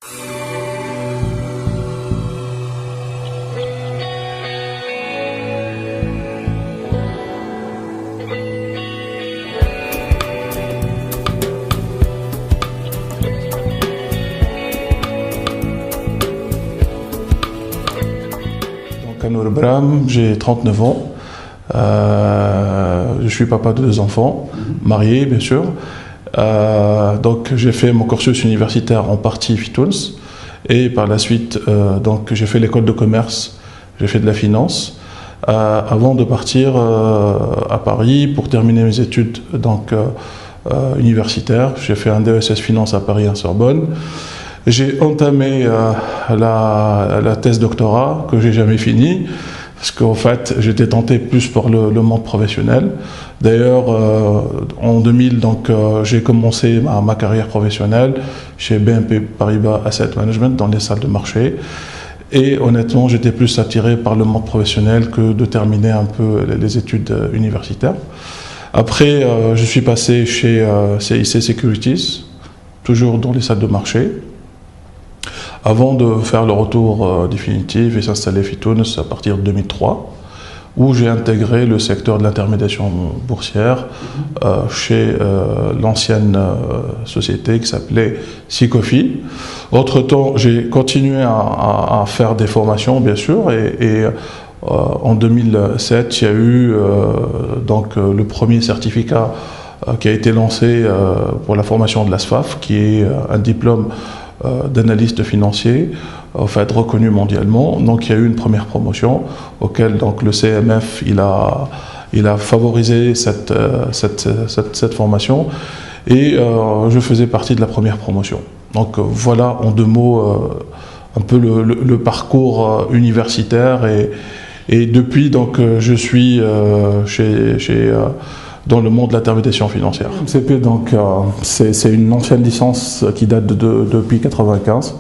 Kanour Bram, j'ai 39 ans. Je suis papa de 2 enfants, marié bien sûr. Donc j'ai fait mon cursus universitaire en partie Fitouns et par la suite donc j'ai fait l'école de commerce, j'ai fait de la finance avant de partir à Paris pour terminer mes études donc universitaires. J'ai fait un DESS finance à Paris en Sorbonne. J'ai entamé la thèse doctorat que j'ai jamais finie parce qu'en fait j'étais tenté plus pour le monde professionnel. D'ailleurs en 2000 donc j'ai commencé ma carrière professionnelle chez BNP Paribas Asset Management dans les salles de marché et honnêtement j'étais plus attiré par le monde professionnel que de terminer un peu les études universitaires. Après je suis passé chez CIC Securities, toujours dans les salles de marché, avant de faire le retour définitif et s'installer Fitouns à partir de 2003, où j'ai intégré le secteur de l'intermédiation boursière chez l'ancienne société qui s'appelait Sicofi. Entre-temps, j'ai continué à faire des formations, bien sûr, et en 2007, il y a eu donc, le premier certificat qui a été lancé pour la formation de l'ASFAF, qui est un diplôme d'analyste financier, en fait reconnu mondialement. Donc il y a eu une première promotion auquel donc le CMF il a favorisé cette formation et je faisais partie de la première promotion. Donc voilà en 2 mots un peu le parcours universitaire et depuis donc je suis dans le monde de l'intermédiation financière. MCP, donc, c'est une ancienne licence qui date depuis 1995.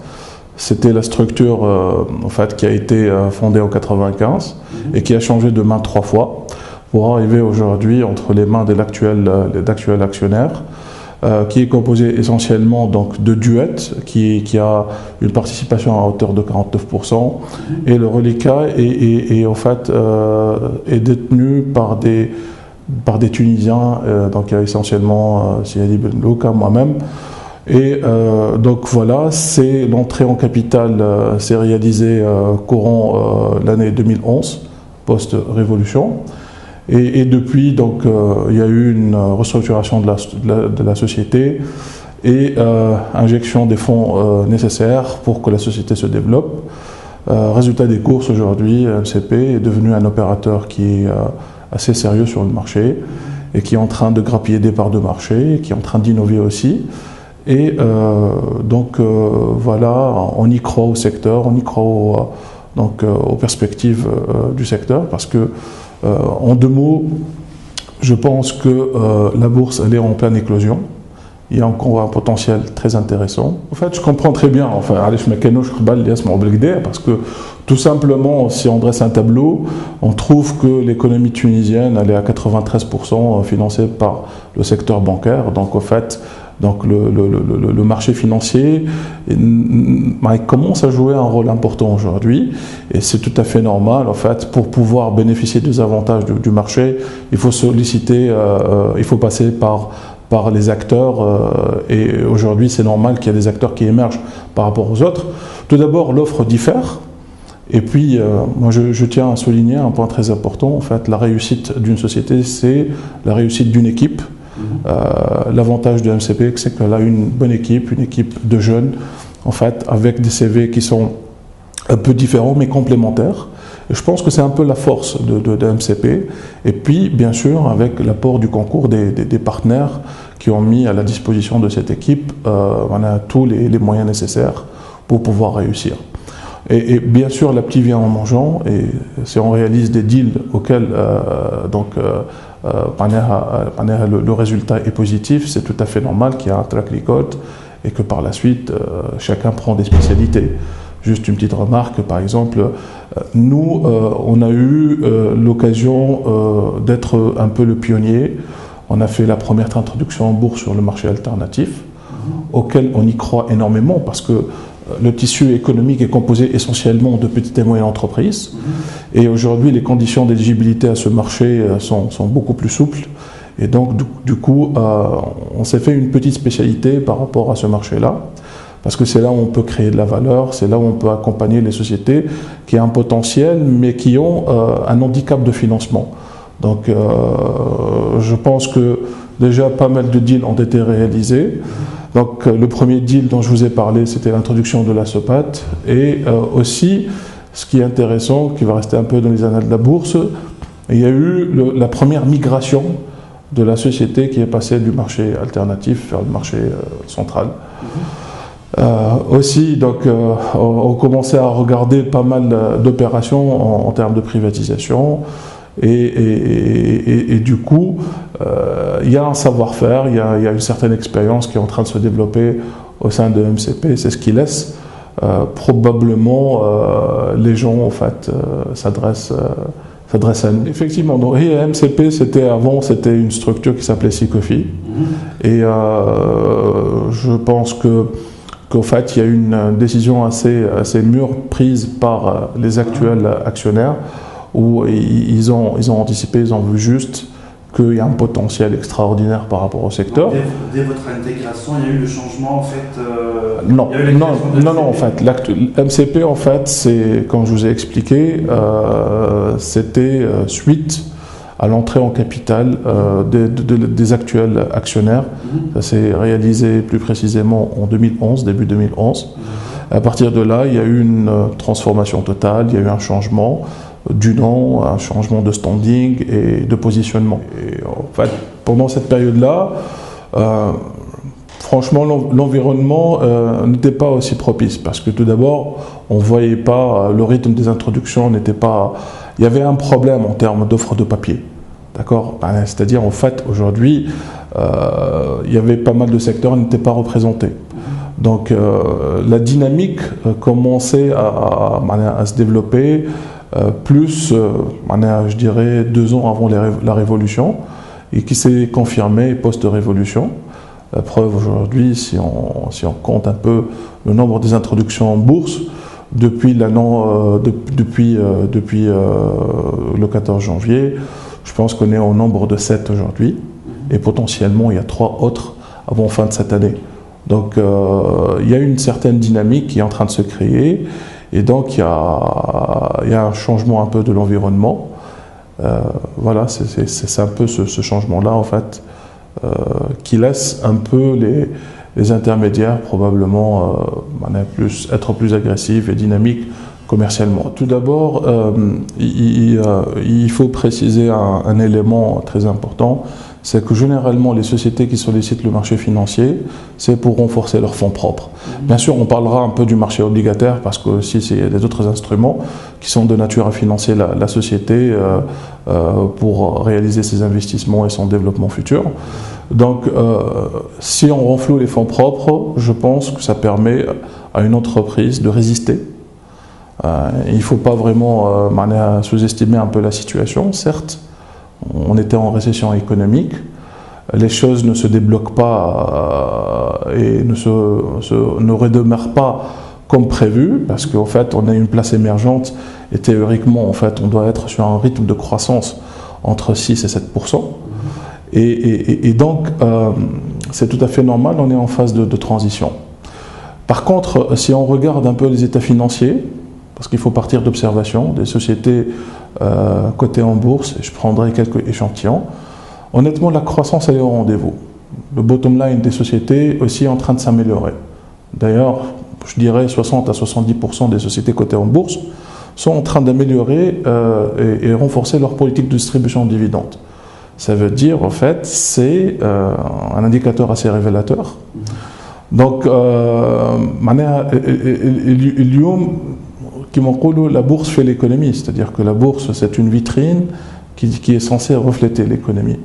C'était la structure en fait, qui a été fondée en 1995 et qui a changé de main 3 fois pour arriver aujourd'hui entre les mains d'actuels actionnaires, qui est composé essentiellement donc, de Duet, qui a une participation à hauteur de 49%, et le reliquat est en fait, est détenu par des Tunisiens, donc il y a essentiellement Siadi Ben Louka, moi-même. Et donc voilà, c'est l'entrée en capital s'est réalisée courant l'année 2011, post-révolution. Et depuis, donc, il y a eu une restructuration de la société et injection des fonds nécessaires pour que la société se développe. Résultat des courses, aujourd'hui, MCP est devenu un opérateur qui est assez sérieux sur le marché et qui est en train de grappiller des parts de marché, qui est en train d'innover aussi. Et donc voilà, on y croit au secteur, on y croit aux perspectives du secteur parce que, en 2 mots, je pense que la bourse elle est en pleine éclosion. Il y a encore un potentiel très intéressant. En fait, je comprends très bien, enfin, parce que tout simplement, si on dresse un tableau, on trouve que l'économie tunisienne elle est à 93% financée par le secteur bancaire. Donc, en fait, donc le marché financier il commence à jouer un rôle important aujourd'hui et c'est tout à fait normal en fait pour pouvoir bénéficier des avantages du marché il faut solliciter, il faut passer par les acteurs et aujourd'hui c'est normal qu'il y ait des acteurs qui émergent par rapport aux autres. Tout d'abord l'offre diffère et puis moi je tiens à souligner un point très important en fait la réussite d'une société c'est la réussite d'une équipe. L'avantage de MCP, c'est qu'elle a une bonne équipe, une équipe de jeunes, en fait, avec des CV qui sont un peu différents mais complémentaires. Et je pense que c'est un peu la force de MCP. Et puis, bien sûr, avec l'apport du concours des partenaires qui ont mis à la disposition de cette équipe, on a tous les moyens nécessaires pour pouvoir réussir. Et bien sûr, l'appli vient en mangeant, et si on réalise des deals auxquels le résultat est positif, c'est tout à fait normal qu'il y ait un track record et que par la suite, chacun prend des spécialités. Juste une petite remarque, par exemple, nous, on a eu l'occasion d'être un peu le pionnier. On a fait la première introduction en bourse sur le marché alternatif, auquel on y croit énormément parce que le tissu économique est composé essentiellement de petites et moyennes entreprises. Et aujourd'hui, les conditions d'éligibilité à ce marché sont beaucoup plus souples. Et donc, du coup, on s'est fait une petite spécialité par rapport à ce marché-là. Parce que c'est là où on peut créer de la valeur, c'est là où on peut accompagner les sociétés qui ont un potentiel, mais qui ont un handicap de financement. Donc, je pense que déjà pas mal de deals ont été réalisés. Donc, le premier deal dont je vous ai parlé, c'était l'introduction de la SOPAT. Et aussi, ce qui est intéressant, qui va rester un peu dans les annales de la bourse, il y a eu la première migration de la société qui est passée du marché alternatif vers le marché central. Aussi, donc, on commençait à regarder pas mal d'opérations en termes de privatisation et du coup, il y a un savoir-faire, il y a une certaine expérience qui est en train de se développer au sein de MCP. C'est ce qui laisse probablement les gens en fait s'adressent à nous. Effectivement, donc, MCP, c'était une structure qui s'appelait Seacoffee et je pense qu'en fait, il y a une décision assez mûre prise par les actuels actionnaires où ils ont anticipé, ils ont vu juste qu'il y a un potentiel extraordinaire par rapport au secteur. Dès votre intégration, il y a eu le changement en fait Non, en fait, MCP, en fait, c'est, comme je vous ai expliqué, c'était suite à l'entrée en capital des actuels actionnaires. Ça s'est réalisé plus précisément en 2011, début 2011. À partir de là, il y a eu une transformation totale, il y a eu un changement du nom, un changement de standing et de positionnement. Et en fait, pendant cette période-là, franchement, l'environnement n'était pas aussi propice parce que tout d'abord, on ne voyait pas, le rythme des introductions n'était pas... Il y avait un problème en termes d'offres de papier. D'accord ? C'est-à-dire, en fait, aujourd'hui, il y avait pas mal de secteurs qui n'étaient pas représentés. Donc, la dynamique commençait à se développer plus, je dirais, 2 ans avant la Révolution et qui s'est confirmée post-Révolution. La preuve aujourd'hui, si on compte un peu le nombre des introductions en bourse, depuis le 14 janvier, je pense qu'on est au nombre de 7 aujourd'hui et potentiellement il y a 3 autres avant fin de cette année. Donc il y a une certaine dynamique qui est en train de se créer et donc il y a un changement un peu de l'environnement. Voilà, c'est un peu ce changement-là en fait qui laisse un peu les intermédiaires probablement être plus agressifs et dynamiques commercialement. Tout d'abord, il faut préciser un élément très important, c'est que généralement les sociétés qui sollicitent le marché financier, c'est pour renforcer leurs fonds propres. Bien sûr, on parlera un peu du marché obligataire parce que aussi il y a des autres instruments qui sont de nature à financer la société pour réaliser ses investissements et son développement futur. Donc, si on renfloue les fonds propres, je pense que ça permet à une entreprise de résister. Il ne faut pas vraiment sous-estimer un peu la situation. Certes, on était en récession économique, les choses ne se débloquent pas et ne redémarrent pas comme prévu, parce qu'en fait, on a une place émergente et théoriquement, en fait, on doit être sur un rythme de croissance entre 6 et 7%. Et donc, c'est tout à fait normal, on est en phase de transition. Par contre, si on regarde un peu les états financiers, parce qu'il faut partir d'observation des sociétés cotées en bourse, et je prendrai quelques échantillons, honnêtement, la croissance elle est au rendez-vous. Le bottom line des sociétés aussi est en train de s'améliorer. D'ailleurs, je dirais 60 à 70% des sociétés cotées en bourse sont en train d'améliorer et renforcer leur politique de distribution de dividendes. Ça veut dire, en fait, c'est un indicateur assez révélateur. Donc, la bourse fait l'économie, c'est-à-dire que la bourse, c'est une vitrine qui est censée refléter l'économie.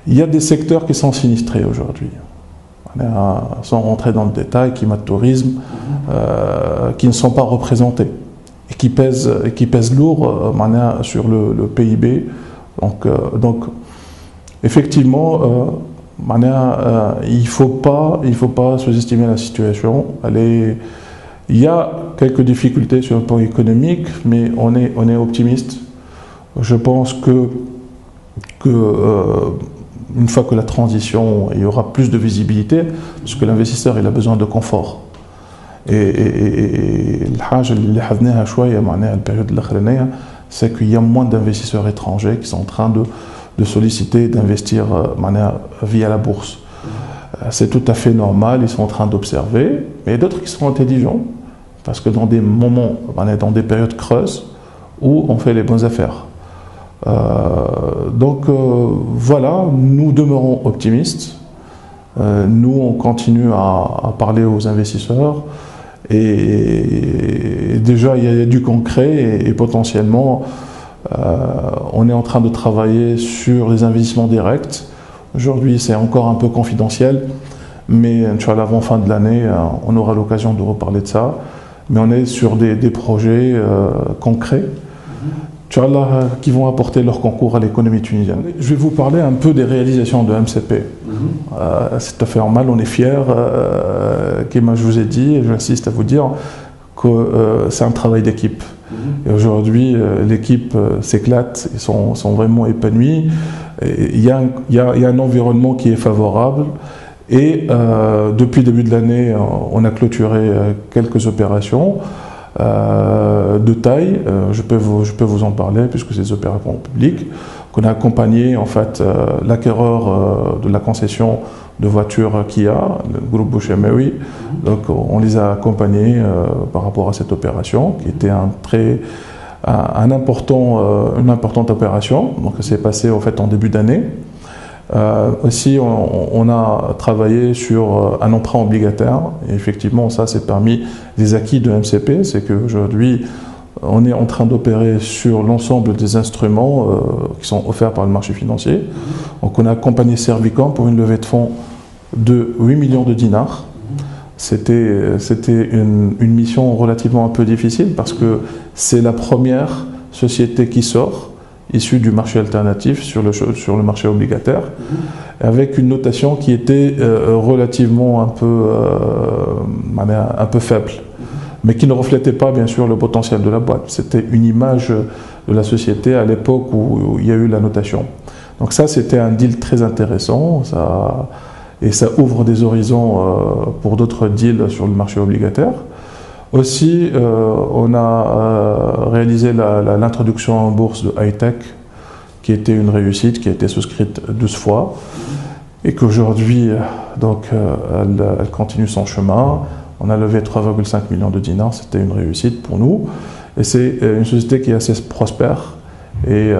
Il y a des secteurs qui sont sinistrés aujourd'hui. Sans rentrer dans le détail, tourisme, qui ne sont pas représentés et qui pèsent lourd sur le PIB. Donc effectivement, il ne faut pas sous-estimer la situation. Elle Il y a quelques difficultés sur le plan économique, mais on est optimiste. Je pense que une fois que la transition, il y aura plus de visibilité, parce que l'investisseur il a besoin de confort. Et الحاجة اللي حذناها شوية معناها البériode الأخرانية, c'est qu'il y a moins d'investisseurs étrangers qui sont en train de solliciter, d'investir via la bourse. C'est tout à fait normal, ils sont en train d'observer, mais d'autres qui sont intelligents, parce que dans des moments, dans des périodes creuses, où on fait les bonnes affaires. Voilà, nous demeurons optimistes, nous on continue à parler aux investisseurs, et déjà il y a du concret, et potentiellement on est en train de travailler sur les investissements directs. Aujourd'hui c'est encore un peu confidentiel, mais Inch'Allah avant fin de l'année on aura l'occasion de reparler de ça, mais on est sur des projets concrets Inch'Allah, qui vont apporter leur concours à l'économie tunisienne. Je vais vous parler un peu des réalisations de MCP. C'est tout à fait normal, on est fiers. Comme je vous ai dit, et j'insiste à vous dire que c'est un travail d'équipe. Et aujourd'hui, l'équipe s'éclate, ils sont vraiment épanouis. Il y a un environnement qui est favorable. Et depuis le début de l'année, on a clôturé quelques opérations. De taille, je peux vous en parler puisque c'est des opérations publiques, qu'on a accompagné en fait l'acquéreur de la concession de voitures Kia, le groupe Bouchemewi. Donc on les a accompagnés par rapport à cette opération qui était une importante opération. Donc ça s'est passé en fait en début d'année. Aussi, on a travaillé sur un emprunt obligataire, et effectivement, ça c'est parmi les acquis de MCP, c'est qu'aujourd'hui, on est en train d'opérer sur l'ensemble des instruments qui sont offerts par le marché financier. Donc, on a accompagné Servicom pour une levée de fonds de 8 millions de dinars. C'était une mission relativement un peu difficile parce que c'est la première société qui sort issu du marché alternatif sur le marché obligataire, avec une notation qui était relativement un peu faible, mais qui ne reflétait pas bien sûr le potentiel de la boîte. C'était une image de la société à l'époque où il y a eu la notation. Donc ça, c'était un deal très intéressant, et ça ouvre des horizons pour d'autres deals sur le marché obligataire. Aussi, on a réalisé l'introduction en bourse de Hightech, qui était une réussite, qui a été souscrite 12 fois, et qu'aujourd'hui, elle continue son chemin. On a levé 3,5 millions de dinars, c'était une réussite pour nous. Et c'est une société qui est assez prospère. Et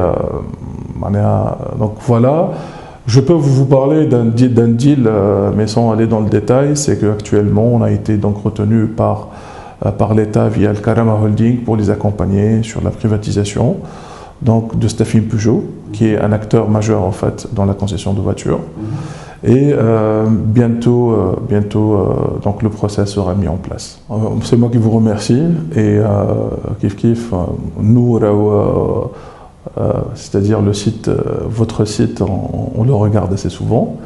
donc voilà, je peux vous parler d'un deal, mais sans aller dans le détail, c'est qu'actuellement, on a été donc retenu par l'État via le Karama Holding pour les accompagner sur la privatisation donc de Stafim Peugeot, qui est un acteur majeur en fait dans la concession de voitures. Et bientôt donc le process sera mis en place. C'est moi qui vous remercie, et kif nous c'est-à-dire le site, votre site, on le regarde assez souvent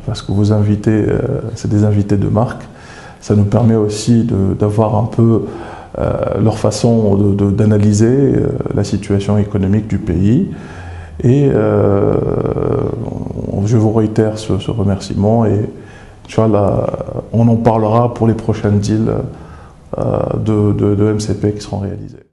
parce que vous invitez, c'est des invités de marque. Ça nous permet aussi d'avoir un peu leur façon d'analyser la situation économique du pays. Et je vous réitère ce remerciement, et Inch'Allah, on en parlera pour les prochains deals de MCP qui seront réalisés.